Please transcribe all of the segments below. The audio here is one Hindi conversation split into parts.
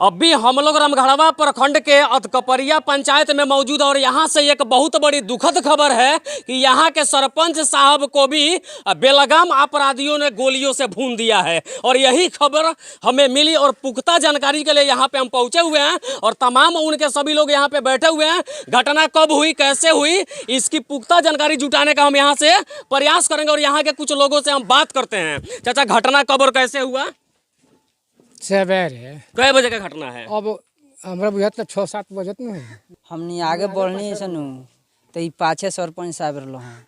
अभी हम लोग रामगढ़वा प्रखंड के अधकपरिया पंचायत में मौजूद और यहाँ से एक बहुत बड़ी दुखद खबर है कि यहाँ के सरपंच साहब को भी बेलगाम अपराधियों ने गोलियों से भून दिया है। और यही खबर हमें मिली और पुख्ता जानकारी के लिए यहाँ पे हम पहुँचे हुए हैं और तमाम उनके सभी लोग यहाँ पे बैठे हुए हैं। घटना कब हुई, कैसे हुई, इसकी पुख्ता जानकारी जुटाने का हम यहाँ से प्रयास करेंगे और यहाँ के कुछ लोगों से हम बात करते हैं। चाचा, घटना कब और कैसे हुआ? सवेरे कै बजे का घटना है? अब हमरा बुझात 6-7 बजे न है। हमनी आगे बढ़नी सनु तो ई पाछे सरपंच साहब रहलो हैं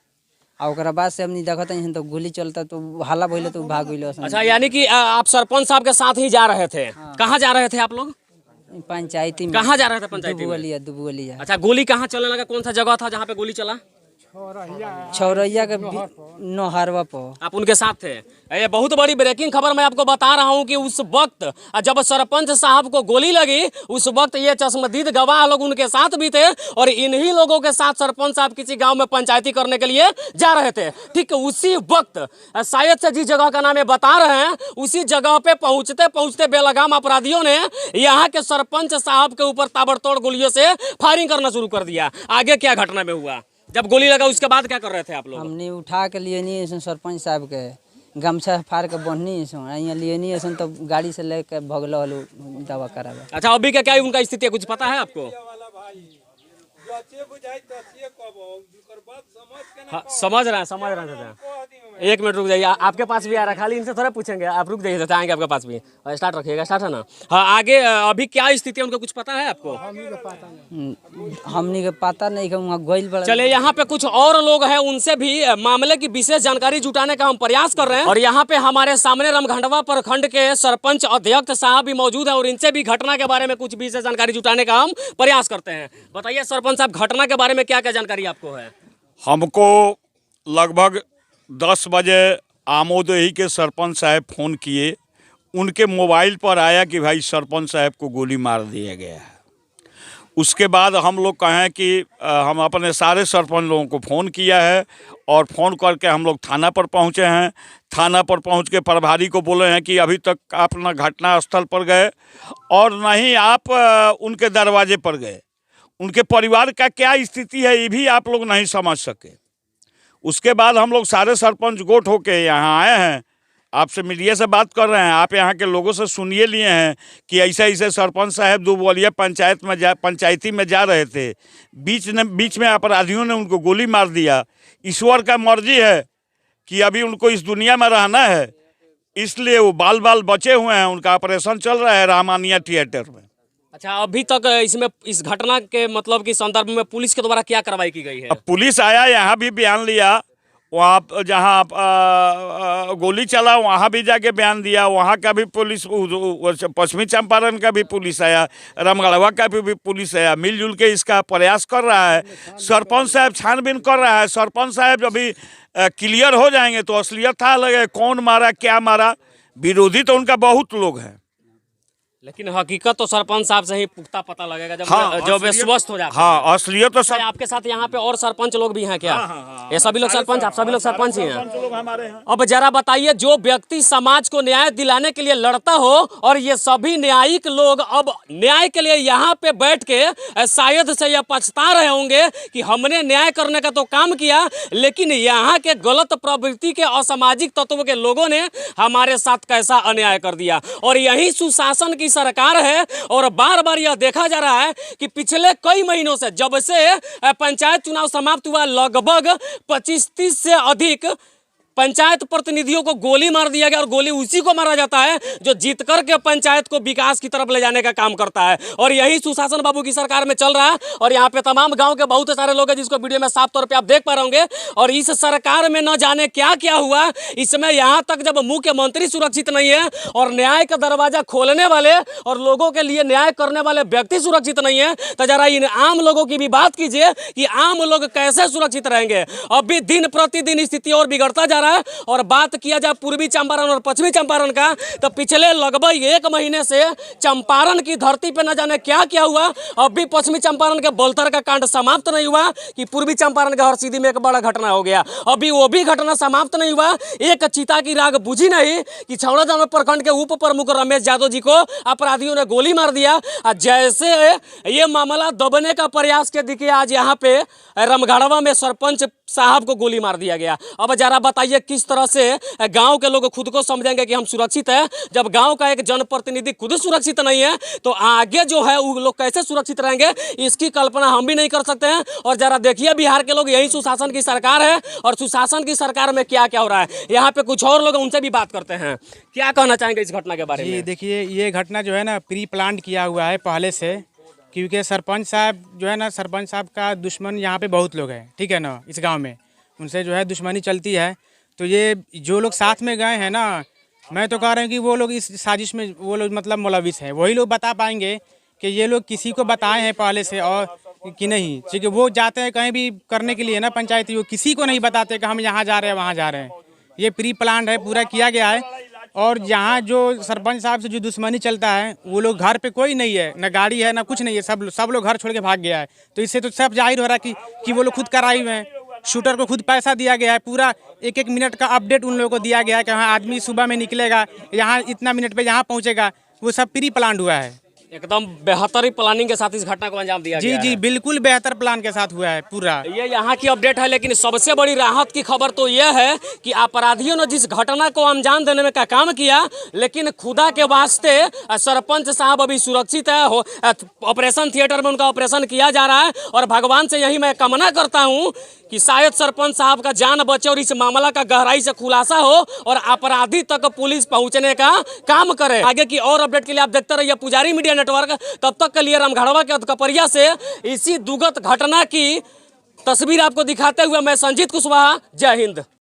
और ओकरा बाद से हमनी देखत हन तो गोली चलता तो हल्ला भइले तो भाग गइलो। अच्छा, यानी कि आप सरपंच साहब के साथ ही जा रहे थे? कहाँ जा रहे थे आप लोग? पंचायती में। कहाँ जा रहे थे पंचायती में? दुबुलिया। अच्छा, गोली कहाँ चलने लगा? कौन सा जगह था जहाँ पे गोली चला? छौरैया के नहरवा पर। आप उनके साथ थे? ये बहुत बड़ी ब्रेकिंग खबर मैं आपको बता रहा हूँ कि उस वक्त जब सरपंच साहब को गोली लगी उस वक्त ये चश्मदीद गवाह लोग उनके साथ भी थे और इन्हीं लोगों के साथ सरपंच साहब किसी गांव में पंचायती करने के लिए जा रहे थे। ठीक उसी वक्त शायद से जिस जगह का नाम ये बता रहे हैं उसी जगह पे पहुंचते पहुंचते बेलगाम अपराधियों ने यहाँ के सरपंच साहब के ऊपर ताबड़तोड़ गोलियों से फायरिंग करना शुरू कर दिया। आगे क्या घटना में हुआ? जब गोली लगा उसके बाद क्या कर रहे थे आप लोग? हमने उठा के लिए नहीं सरपंच साहब के गमछा फाड़ के बन्हनी यहाँ लिए नहीं ऐसा तो गाड़ी से लेके भगलो हलो दवा करावे। अच्छा, अभी का क्या उनका स्थिति है, कुछ पता है आपको? हाँ, समझ रहे हैं। एक मिनट रुक जाइए, आपके पास भी आ रहा है, खाली इनसे थोड़ा पूछेंगे, आप रुक जाइए, आएंगे आपके पास भी। स्टार्ट रखिएगा, स्टार्ट है ना? हाँ, आगे अभी क्या स्थिति है उनका कुछ पता है आपको? हमनी के पता नहीं कि वहाँ गोइल बड़ा। चले, यहाँ पे कुछ और लोग हैं, उनसे भी मामले की विशेष जानकारी जुटाने का हम प्रयास कर रहे हैं। और यहाँ पे हमारे सामने रामगढ़वा प्रखंड के सरपंच अध्यक्ष साहब भी मौजूद है और इनसे भी घटना के बारे में कुछ विशेष जानकारी जुटाने का हम प्रयास करते हैं। बताइए सरपंच साहब, घटना के बारे में क्या क्या जानकारी आपको है? हमको लगभग 10 बजे आमोदही के सरपंच साहब फ़ोन किए, उनके मोबाइल पर आया कि भाई सरपंच साहब को गोली मार दिया गया है। उसके बाद हम लोग कहें कि हम अपने सारे सरपंच लोगों को फ़ोन किया है और फ़ोन करके हम लोग थाना पर पहुँचे हैं। थाना पर पहुँच के प्रभारी को बोले हैं कि अभी तक आप न घटना स्थल पर गए और न ही आप उनके दरवाजे पर गए। उनके परिवार का क्या स्थिति है ये भी आप लोग नहीं समझ सके। उसके बाद हम लोग सारे सरपंच गोट होके यहाँ आए हैं, आपसे मीडिया से बात कर रहे हैं। आप यहाँ के लोगों से सुनिए लिए हैं कि ऐसे ऐसे सरपंच साहब दुबुलिया पंचायती में जा रहे थे, बीच में अपराधियों ने उनको गोली मार दिया। ईश्वर का मर्जी है कि अभी उनको इस दुनिया में रहना है, इसलिए वो बाल बचे हुए हैं। उनका ऑपरेशन चल रहा है रामानिया थिएटर में। अच्छा, अभी तक इसमें इस घटना के मतलब की संदर्भ में पुलिस के द्वारा क्या कार्रवाई की गई है? अब पुलिस आया, यहाँ भी बयान लिया, वहाँ जहाँ गोली चला वहाँ भी जाके बयान दिया। वहाँ का भी पुलिस, पश्चिमी चंपारण का भी पुलिस आया, रामगढ़वा का भी पुलिस आया, मिलजुल के इसका प्रयास कर रहा है। सरपंच साहब छानबीन कर रहा है। सरपंच साहब जब भी क्लियर हो जाएंगे तो असलियत था लगे कौन मारा, क्या मारा। विरोधी तो उनका बहुत लोग हैं, लेकिन हकीकत तो सरपंच साहब से ही पुख्ता पता लगेगा जब वे स्वस्थ हो जाते हैं। हाँ, असलियत तो सब। आपके साथ यहाँ पे और सरपंच लोग भी हैं क्या? हाँ। ये सभी लोग सरपंच, आप सभी लोग सरपंच ही हैं? अब जरा बताइए, जो व्यक्ति समाज को न्याय दिलाने के लिए लड़ता हो और ये सभी न्यायिक लोग अब न्याय के लिए यहाँ पे बैठ के शायद से यह पछता रहे होंगे कि हमने न्याय करने का तो काम किया, लेकिन यहाँ के गलत प्रवृत्ति के असामाजिक तत्वों के लोगों ने हमारे साथ कैसा अन्याय कर दिया। और यही सुशासन की सरकार है और बार बार यह देखा जा रहा है कि पिछले कई महीनों से, जब से पंचायत चुनाव समाप्त हुआ, लगभग 25-30 से अधिक पंचायत प्रतिनिधियों को गोली मार दिया गया और गोली उसी को मारा जाता है जो जीत करके पंचायत को विकास की तरफ ले जाने का काम करता है। और यही सुशासन बाबू की सरकार में चल रहा है। और यहाँ पे तमाम गांव के बहुत सारे लोग हैं जिसको वीडियो में साफ तौर पे आप देख पा रहे होंगे। और इस सरकार में न जाने क्या क्या हुआ, इसमें यहाँ तक जब मुख्यमंत्री सुरक्षित नहीं है और न्याय का दरवाजा खोलने वाले और लोगों के लिए न्याय करने वाले व्यक्ति सुरक्षित नहीं है, तो जरा इन आम लोगों की भी बात कीजिए कि आम लोग कैसे सुरक्षित रहेंगे। अभी दिन प्रतिदिन स्थिति और बिगड़ता जा रहा है। और बात किया जाए पूर्वी चंपारण और पश्चिमी चंपारण का, तो पिछले लगभग 1 महीने से चंपारण की धरती पे न जाने क्या क्या हुआ। अब भी पश्चिमी चंपारण के बोलथर का कांड समाप्त नहीं हुआ कि पूर्वी चंपारण के हरसिद्धि में एक बड़ा घटना हो गया। अभी वो भी घटना समाप्त नहीं हुआ। एक चिता की राग बुझी नहीं कि छौड़ादाना प्रखंड के उप प्रमुख रमेश यादव जी को अपराधियों ने गोली मार दिया। जैसे ये मामला दबने का प्रयास के दिखे, आज यहाँ पे रमगढ़वा में सरपंच साहब को गोली मार दिया गया। अब जरा बताइए किस तरह से गांव के लोग खुद को समझेंगे कि हम सुरक्षित हैं, जब गांव का एक जनप्रतिनिधि खुद सुरक्षित नहीं है तो आगे जो है वो लोग कैसे सुरक्षित रहेंगे, इसकी कल्पना हम भी नहीं कर सकते हैं। और जरा देखिए बिहार के लोग, यही सुशासन की सरकार है और सुशासन की सरकार में क्या क्या हो रहा है। यहाँ पे कुछ और लोग, उनसे भी बात करते हैं। क्या कहना चाहेंगे इस घटना के बारे जी में? देखिए, ये घटना जो है ना प्री प्लान किया हुआ है पहले से, क्योंकि सरपंच साहब जो है ना, सरपंच साहब का दुश्मन यहाँ पे बहुत लोग हैं, ठीक है ना, इस गांव में उनसे जो है दुश्मनी चलती है। तो ये जो लोग साथ में गए हैं ना, मैं तो कह रहा हूँ कि वो लोग इस साजिश में वो लोग मतलब मुलविस हैं। वही लोग बता पाएंगे कि ये लोग किसी को बताए हैं पहले से और कि नहीं, क्योंकि वो जाते हैं कहीं भी करने के लिए ना पंचायती, वो किसी को नहीं बताते कि हम यहाँ जा रहे हैं वहाँ जा रहे हैं। ये प्री प्लान है, पूरा किया गया है। और यहाँ जो सरपंच साहब से जो दुश्मनी चलता है, वो लोग घर पे कोई नहीं है, ना गाड़ी है ना कुछ नहीं है, सब लोग घर छोड़ के भाग गया है। तो इससे तो सब जाहिर हो रहा है कि वो लोग खुद कराई हुए हैं। शूटर को खुद पैसा दिया गया है, पूरा 1-1 मिनट का अपडेट उन लोगों को दिया गया है कि हाँ आदमी सुबह में निकलेगा, यहाँ इतना मिनट पे यहाँ पहुँचेगा। वो सब प्री प्लान हुआ है। एकदम बेहतरी प्लानिंग के साथ इस घटना को अंजाम दिया गया जी है। बिल्कुल बेहतर प्लान के साथ हुआ है पूरा। ये यहाँ की अपडेट है, लेकिन सबसे बड़ी राहत की खबर तो यह है कि अपराधियों ने जिस घटना को अंजाम देने में का काम किया, लेकिन खुदा के वास्ते सरपंच साहब अभी सुरक्षित है। ऑपरेशन थिएटर में उनका ऑपरेशन किया जा रहा है और भगवान से यही मैं कामना करता हूँ कि शायद सरपंच साहब का जान बचे और इस मामला का गहराई से खुलासा हो और अपराधी तक पुलिस पहुँचने का काम करे। आगे की और अपडेट के लिए आप देखते रहिए पुजारी मीडिया नेटवर्क। तब तक के लिए रामगढ़वा के कपरिया से इसी दुखद घटना की तस्वीर आपको दिखाते हुए मैं संजीत कुशवाहा, जय हिंद।